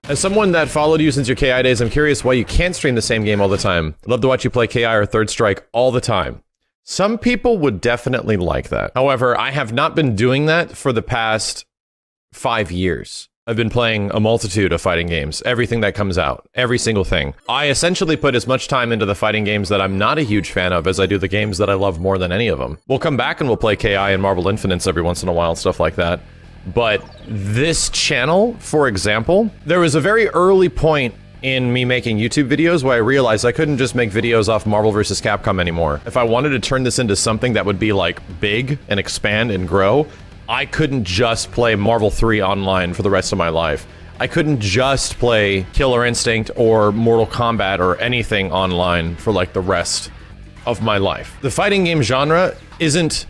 As someone that followed you since your KI days, I'm curious why you can't stream the same game all the time. I'd love to watch you play KI or Third Strike all the time. Some people would definitely like that. However, I have not been doing that for the past 5 years. I've been playing a multitude of fighting games, everything that comes out, every single thing. I essentially put as much time into the fighting games that I'm not a huge fan of as I do the games that I love more than any of them. We'll come back and we'll play KI and Marvel Infinites every once in a while, stuff like that. But this channel, for example, there was a very early point in me making YouTube videos where I realized I couldn't just make videos off Marvel vs. Capcom anymore. If I wanted to turn this into something that would be like big and expand and grow, I couldn't just play Marvel 3 online for the rest of my life. I couldn't just play Killer Instinct or Mortal Kombat or anything online for like the rest of my life. The fighting game genre isn't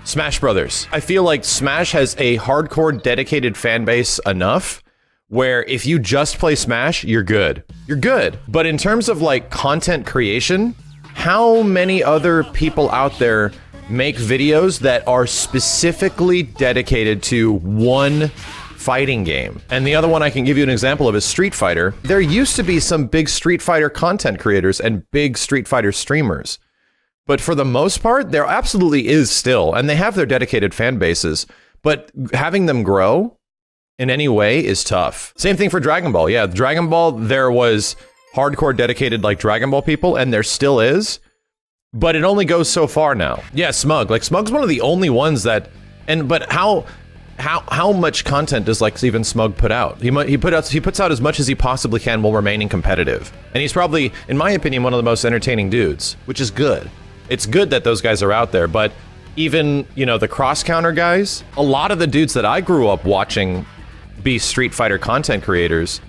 Smash Brothers. I feel like Smash has a hardcore dedicated fan base enough where if you just play Smash, you're good. You're good. But in terms of like content creation, how many other people out there make videos that are specifically dedicated to one fighting game? And the other one I can give you an example of is Street Fighter. There used to be some big Street Fighter content creators and big Street Fighter streamers. But for the most part, there absolutely is still, and they have their dedicated fan bases, but having them grow in any way is tough. Same thing for Dragon Ball. Yeah, Dragon Ball, there was hardcore dedicated like Dragon Ball people, and there still is, but it only goes so far now. Yeah, Smug. Like, Smug's one of the only ones that, but how much content does like even Smug put out? He puts out as much as he possibly can while remaining competitive. And he's probably, in my opinion, one of the most entertaining dudes, which is good. It's good that those guys are out there, but even, you know, the cross-counter guys, a lot of the dudes that I grew up watching be Street Fighter content creators,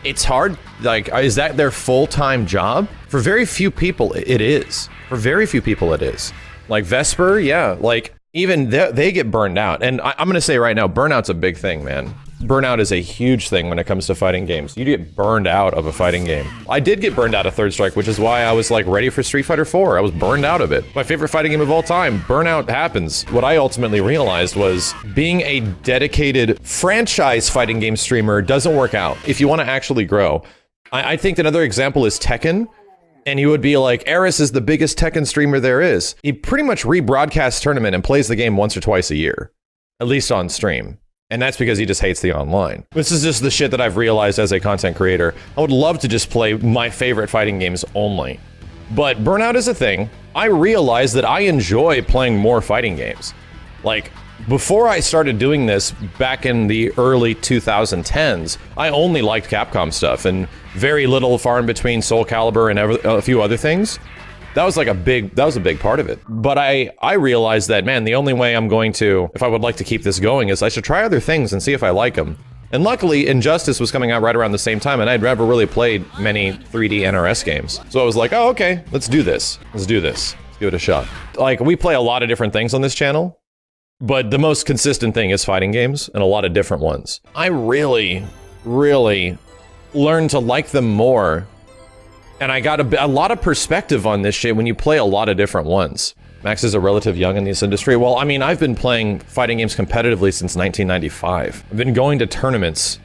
it's hard, like, is that their full-time job? For very few people, it is. For very few people, it is. Like Vesper, yeah, like, even they get burned out. And I'm gonna say right now, burnout's a big thing, man. Burnout is a huge thing when it comes to fighting games. You get burned out of a fighting game. I did get burned out of Third Strike, which is why I was like ready for Street Fighter 4. I was burned out of it. My favorite fighting game of all time. Burnout happens. What I ultimately realized was being a dedicated franchise fighting game streamer doesn't work out if you want to actually grow. I think another example is Tekken. And he would be like, Eris is the biggest Tekken streamer there is. He pretty much rebroadcasts tournament and plays the game once or twice a year, at least on stream. And that's because he just hates the online. This is just the shit that I've realized as a content creator. I would love to just play my favorite fighting games only. But burnout is a thing. I realized that I enjoy playing more fighting games. Like, before I started doing this back in the early 2010s, I only liked Capcom stuff and very little far in between Soul Calibur and a few other things. That was like a big part of it. But I realized that, man, the only way I'm going to, if I would like to keep this going, is I should try other things and see if I like them. And luckily, Injustice was coming out right around the same time, and I'd never really played many 3D NRS games. So I was like, oh, okay, let's do this. Let's do this. Let's give it a shot. Like, we play a lot of different things on this channel, but the most consistent thing is fighting games, and a lot of different ones. I really, really learned to like them more, and I got a lot of perspective on this shit when you play a lot of different ones. Max is a relative young in this industry. Well, I mean, I've been playing fighting games competitively since 1995. I've been going to tournaments,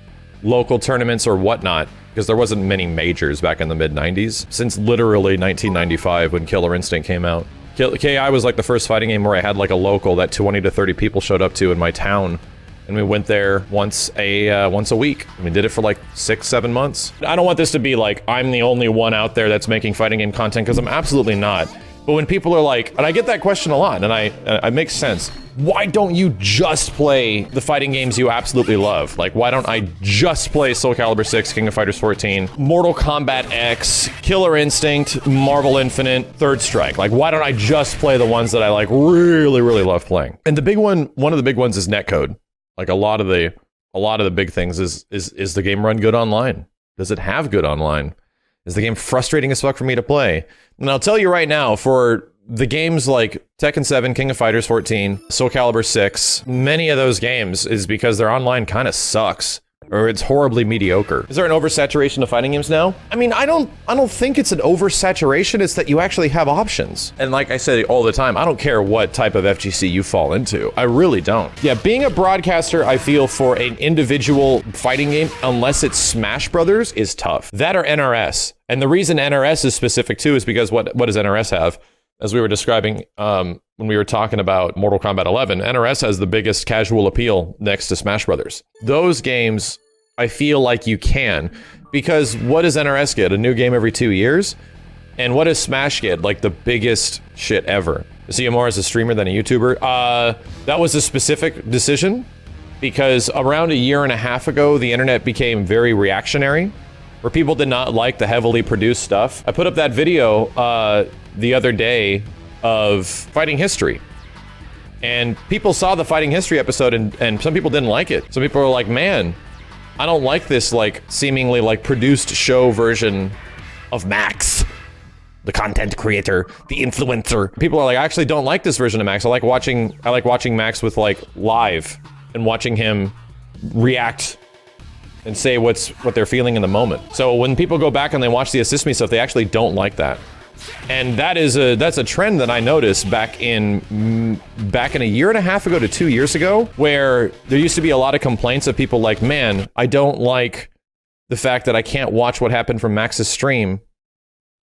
local tournaments or whatnot, because there wasn't many majors back in the mid-90s, since literally 1995 when Killer Instinct came out. KI was like the first fighting game where I had like a local that 20 to 30 people showed up to in my town. And we went there once a week. And we did it for like 6-7 months. I don't want this to be like, I'm the only one out there that's making fighting game content, because I'm absolutely not. But when people are like, and I get that question a lot, and it makes sense. Why don't you just play the fighting games you absolutely love? Like, why don't I just play Soul Calibur 6, King of Fighters 14, Mortal Kombat X, Killer Instinct, Marvel Infinite, Third Strike? Like, why don't I just play the ones that I like really, really love playing? And the big one of the big ones is netcode. Like, a lot of the big things is the game run good online? Does it have good online? Is the game frustrating as fuck for me to play? And I'll tell you right now, for the games like Tekken 7, King of Fighters 14, Soul Calibur 6, many of those games is because their online kind of sucks. or it's horribly mediocre. Is there an oversaturation of fighting games now? I mean, I don't think it's an oversaturation. It's that you actually have options. And like I say all the time, I don't care what type of FGC you fall into. I really don't. Yeah, being a broadcaster, I feel, for an individual fighting game, unless it's Smash Brothers, is tough. That or NRS. And the reason NRS is specific too is because what does NRS have? As we were describing when we were talking about Mortal Kombat 11, NRS has the biggest casual appeal next to Smash Brothers. Those games, I feel like you can, because what does NRS get? A new game every 2 years? And what does Smash get? Like the biggest shit ever. See him more as a streamer than a YouTuber? That was a specific decision because around a year and a half ago, the internet became very reactionary, where people did not like the heavily produced stuff. I put up that video the other day of Fighting History. And people saw the Fighting History episode and some people didn't like it. Some people were like, man, I don't like this like seemingly like produced show version of Max, the content creator, the influencer. People are like, I actually don't like this version of Max. I like watching Max with like live and watching him react and say what they're feeling in the moment. So when people go back and they watch the Assist Me stuff, they actually don't like that. And that's a trend that I noticed back in a year and a half ago to 2 years ago, where there used to be a lot of complaints of people like, man, I don't like the fact that I can't watch what happened from Max's stream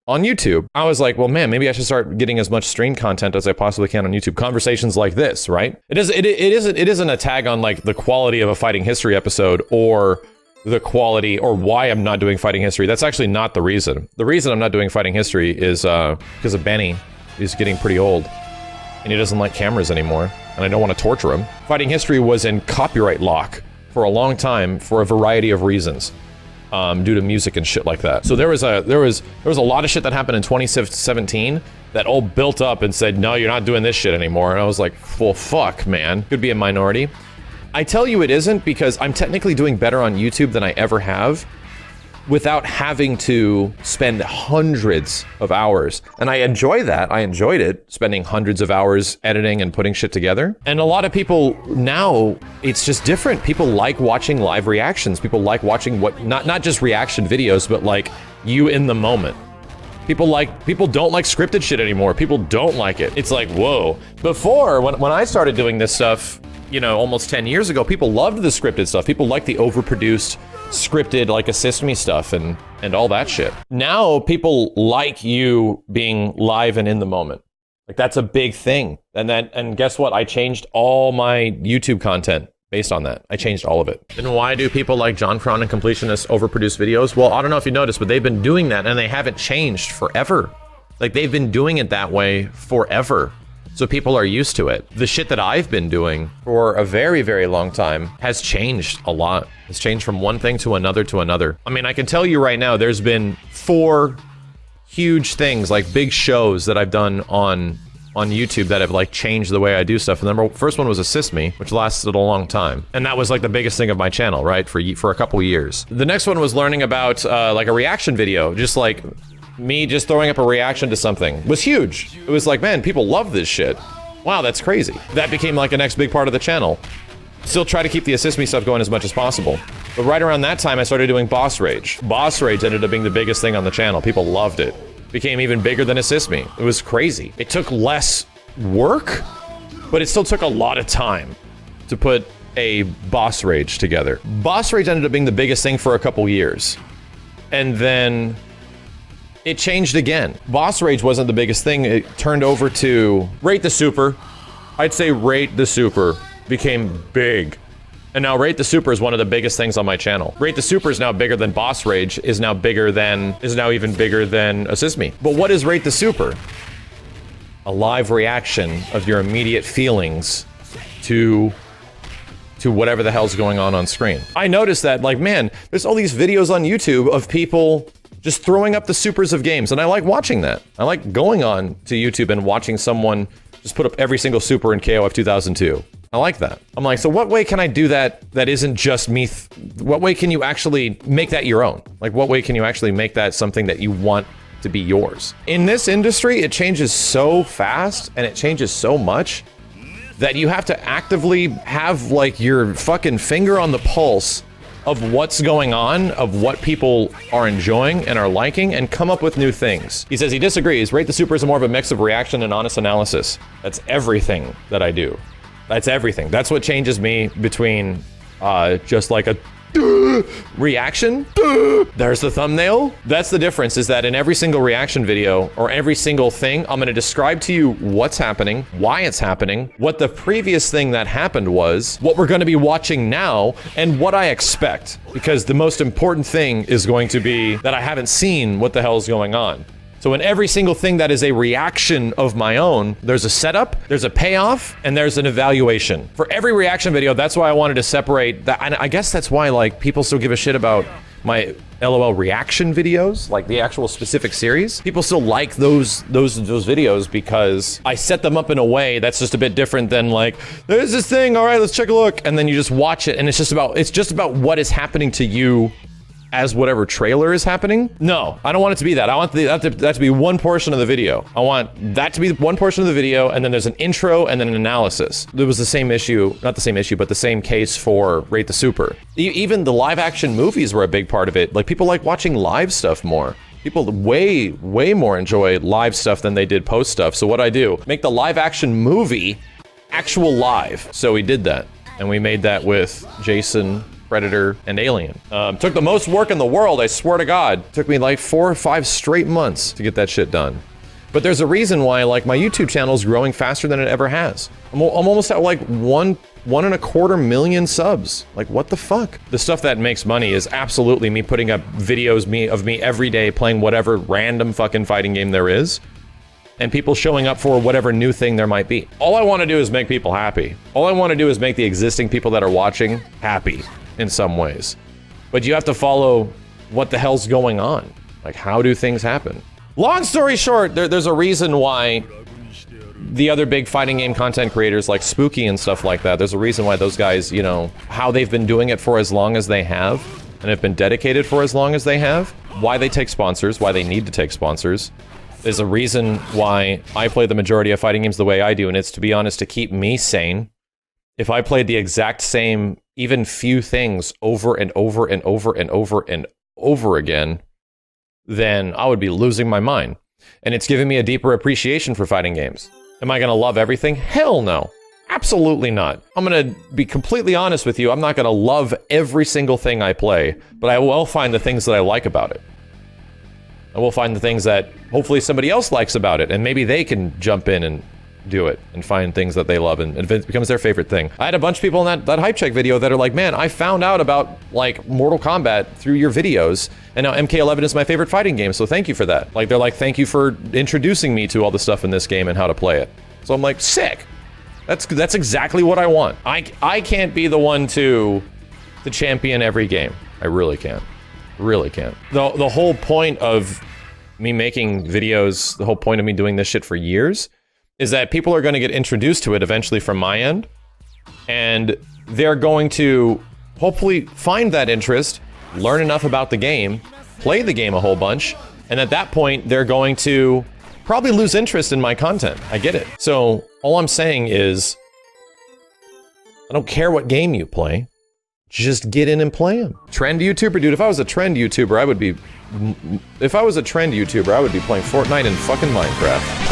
on YouTube. I was like, well, man, maybe I should start getting as much stream content as I possibly can on YouTube. Conversations like this, right? It isn't a tag on like the quality of a Fighting History episode or the quality or why I'm not doing Fighting History. That's actually not the reason. The reason I'm not doing Fighting History is because of Benny. He's getting pretty old and he doesn't like cameras anymore, and I don't want to torture him. Fighting History was in copyright lock for a long time for a variety of reasons, due to music and shit like that. So there was a lot of shit that happened in 2017 that all built up and said, no, you're not doing this shit anymore. And I was like, well, fuck, man. Could be a minority. I tell you it isn't, because I'm technically doing better on YouTube than I ever have without having to spend hundreds of hours. And I enjoy that. I enjoyed it, spending hundreds of hours editing and putting shit together. And a lot of people now, it's just different. People like watching live reactions. People like watching not just reaction videos, but like you in the moment. People don't like scripted shit anymore. People don't like it. It's like, whoa. Before, when I started doing this stuff, you know, almost 10 years ago, people loved the scripted stuff. People liked the overproduced, scripted, like Assist Me stuff and all that shit. Now, people like you being live and in the moment. Like, that's a big thing. And guess what? I changed all my YouTube content based on that. I changed all of it. And why do people like John Cron and Completionist overproduce videos? Well, I don't know if you noticed, but they've been doing that and they haven't changed forever. Like, they've been doing it that way forever. So people are used to it. The shit that I've been doing for a very, very long time has changed a lot. It's changed from one thing to another to another. I mean, I can tell you right now, there's been 4 huge things, like big shows that I've done on YouTube that have like changed the way I do stuff. And the first one was Assist Me, which lasted a long time. And that was like the biggest thing of my channel, right? For a couple years. The next one was learning about like a reaction video, just like me just throwing up a reaction to something was huge. It was like, man, people love this shit. Wow, that's crazy. That became like a next big part of the channel. Still try to keep the Assist Me stuff going as much as possible. But right around that time, I started doing Boss Rage. Boss Rage ended up being the biggest thing on the channel. People loved it. Became even bigger than Assist Me. It was crazy. It took less work, but it still took a lot of time to put a Boss Rage together. Boss Rage ended up being the biggest thing for a couple years. And then it changed again. Boss Rage wasn't the biggest thing. It turned over to Rate the Super. I'd say Rate the Super became big. And now Rate the Super is one of the biggest things on my channel. Rate the Super is now bigger than Boss Rage, is now even bigger than Assist Me. But what is Rate the Super? A live reaction of your immediate feelings to whatever the hell's going on screen. I noticed that, like, man, there's all these videos on YouTube of people just throwing up the supers of games, and I like watching that. I like going on to YouTube and watching someone just put up every single super in KOF 2002. I like that. I'm like, so what way can I do that isn't just me? What way can you actually make that your own? Like, what way can you actually make that something that you want to be yours? In this industry, it changes so fast and it changes so much that you have to actively have like your fucking finger on the pulse of what's going on, of what people are enjoying and are liking, and come up with new things. He says he disagrees. Rate the Super is more of a mix of reaction and honest analysis. That's everything that I do. That's everything. That's what changes me between just like a reaction. There's the thumbnail. That's the difference, is that in every single reaction video or every single thing, I'm going to describe to you what's happening, why it's happening, what the previous thing that happened was, what we're going to be watching now, and what I expect. Because the most important thing is going to be that I haven't seen what the hell is going on. So in every single thing that is a reaction of my own, there's a setup, there's a payoff, and there's an evaluation. For every reaction video, that's why I wanted to separate that. And I guess that's why, like, people still give a shit about my LOL reaction videos, like the actual specific series. People still like those videos because I set them up in a way that's just a bit different than like, there's this thing, all right, let's take a look. And then you just watch it, and it's just about what is happening to you as whatever trailer is happening. No, I don't want it to be that. I want that to be one portion of the video. I want that to be one portion of the video, and then there's an intro and then an analysis. There was the same issue, not the same issue, but the same case for Rate the Super. Even the live action movies were a big part of it. Like, people like watching live stuff more. People way more enjoy live stuff than they did post stuff. So what I do, make the live action movie actual live. So we did that, and we made that with Jason, Predator, and Alien. Took the most work in the world, I swear to God. Took me like 4 or 5 straight months to get that shit done. But there's a reason why, like, my YouTube channel is growing faster than it ever has. I'm almost at like 1.25 million subs. Like, what the fuck? The stuff that makes money is absolutely me putting up videos of me every day playing whatever random fucking fighting game there is, and people showing up for whatever new thing there might be. All I want to do is make people happy. All I want to do is make the existing people that are watching happy in some ways. But you have to follow what the hell's going on. Like, how do things happen? Long story short, there's a reason why the other big fighting game content creators like Spooky and stuff like that, there's a reason why those guys, you know, how they've been doing it for as long as they have, and have been dedicated for as long as they have, why they take sponsors, why they need to take sponsors. There's a reason why I play the majority of fighting games the way I do, and it's, to be honest, to keep me sane. If I played the exact same, even few things over and over and over and over and over again, then I would be losing my mind. And it's given me a deeper appreciation for fighting games. Am I going to love everything? Hell no. Absolutely not. I'm going to be completely honest with you. I'm not going to love every single thing I play, but I will find the things that I like about it. I will find the things that hopefully somebody else likes about it, and maybe they can jump in and do it and find things that they love, and it becomes their favorite thing. I had a bunch of people in that hype check video that are like, man, I found out about like Mortal Kombat through your videos, and now MK11 is my favorite fighting game, so thank you for that. Like, they're like, thank you for introducing me to all the stuff in this game and how to play it. So I'm like, sick. That's exactly what I want. I can't be the one to champion every game. I really can't. Really can't. The whole point of me making videos, the whole point of me doing this shit for years, is that people are going to get introduced to it eventually from my end, and they're going to hopefully find that interest, learn enough about the game, play the game a whole bunch, and at that point, they're going to probably lose interest in my content. I get it. So all I'm saying is, I don't care what game you play, just get in and play them. Trend YouTuber? Dude, if I was a trend YouTuber, I would be playing Fortnite and fucking Minecraft.